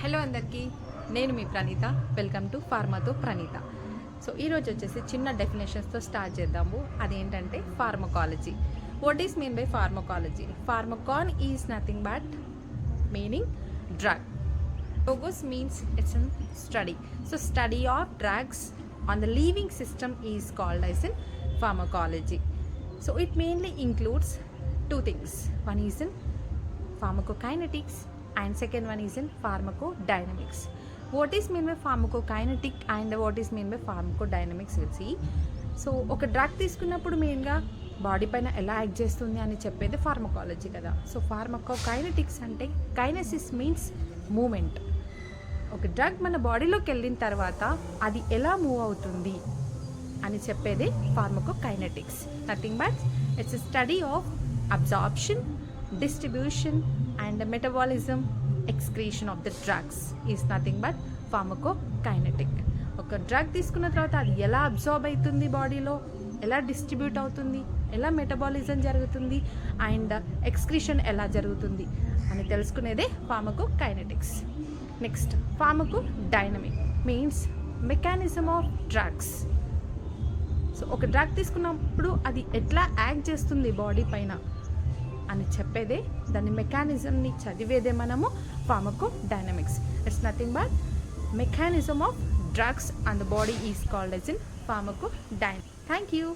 Hello అందరికీ, నేను మీ ప్రణీత. వెల్కమ్ టు ఫార్మాతో ప్రణీత. సో ఈరోజు వచ్చేసి చిన్న డెఫినేషన్స్తో స్టార్ట్ చేద్దాము. అదేంటంటే pharmacology. What is mean by pharmacology? Pharmacon is nothing but meaning drug. Logos means it's a study. So study of drugs on the living system is called as in pharmacology. So it mainly includes two things. One is in pharmacokinetics and second one is in pharmacodynamics. What is mean by pharmacokinetic and what is mean by pharmacodynamics? We'll see. So ఒక drug తీసుకున్నప్పుడు మెయిన్గా body పైన ఎలా act చేస్తుంది అని చెప్పేది pharmacology కదా. So pharmacokinetics అంటే కైనసిస్ మీన్స్ మూమెంట్. ఒక డ్రగ్ మన బాడీలోకి వెళ్ళిన తర్వాత అది ఎలా మూవ్ అవుతుంది అని చెప్పేది pharmacokinetics. Nothing but it's a study of absorption, distribution and metabolism, excretion of the drugs is nothing but pharmacokinetic. ఒక డ్రగ్ తీసుకున్న తర్వాత అది ఎలా అబ్జార్బ్ అవుతుంది, బాడీలో ఎలా డిస్ట్రిబ్యూట్ అవుతుంది, ఎలా మెటబాలిజం జరుగుతుంది అండ్ ఎక్స్క్రీషన్ ఎలా జరుగుతుంది అని తెలుసుకునేదే pharmacokinetics. Next pharmacodynamic means mechanism of drugs. So ఒక డ్రగ్ తీసుకున్నప్పుడు అది ఎట్లా యాక్ట్ చేస్తుంది బాడీ పైన అని చెప్పేదే, దాని మెకానిజంని చదివేదే మనము pharmacodynamics. It's nothing but mechanism of drugs and the body is called as in pharmacodynamics. Thank you.